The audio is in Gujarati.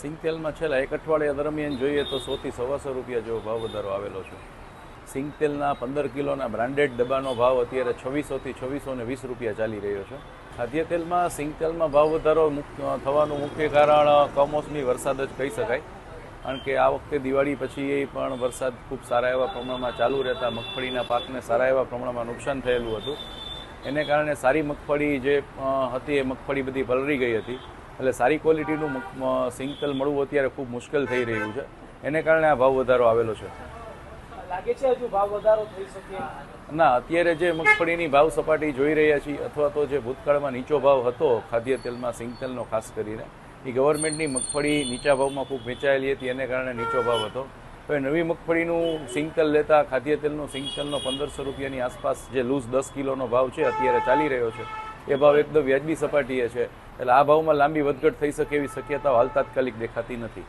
સિંગતેલમાં છેલ્લા એક અઠવાડિયા દરમિયાન જોઈએ તો 100 થી 125 રૂપિયા જેવો ભાવ વધારો આવેલો છે. સિંગતેલના 15 કિલોના બ્રાન્ડેડ ડબ્બાનો ભાવ અત્યારે 2600 થી 2620 રૂપિયા ચાલી રહ્યો છે. ખાદ્ય તેલમાં સિંગતેલમાં ભાવ વધારો થવાનું મુખ્ય કારણ કમોસમી વરસાદ જ કહી શકાય. કારણ કે આ વખતે દિવાળી પછી પણ વરસાદ ખૂબ સારા એવા પ્રમાણમાં ચાલુ રહેતા મગફળીના પાકને સારા એવા પ્રમાણમાં નુકસાન થયેલું હતું. એને કારણે સારી મગફળી જે હતી એ મગફળી બધી પલળી ગઈ હતી. એટલે સારી ક્વોલિટીનું સિંગતેલ મળવું અત્યારે ખૂબ મુશ્કેલ થઈ રહ્યું છે. એને કારણે આ ભાવ વધારો આવેલો છે. લાગે છે હજુ ભાવ વધારો થઈ શકે? ના, અત્યારે જે મગફળીની ભાવ સપાટી જોઈ રહ્યા છીએ અથવા તો જે ભૂતકાળમાં નીચો ભાવ હતો ખાદ્ય તેલમાં સિંગતેલનો ખાસ કરીને, એ ગવર્મેન્ટની મગફળી નીચા ભાવમાં ખૂબ વેચાયેલી હતી, એને કારણે નીચો ભાવ હતો. હવે નવી મગફળીનું સિંગતેલ લેતા ખાદ્ય તેલનો સિંગતેલનો 1500 રૂપિયાની આસપાસ જે લૂઝ 10 કિલોનો ભાવ છે અત્યારે ચાલી રહ્યો છે, એ ભાવ એકદમ વ્યાજબી સપાટીએ છે. એટલે આ ભાવમાં લાંબી વધઘટ થઈ શકે એવી શક્યતાઓ હાલ તાત્કાલિક દેખાતી નથી.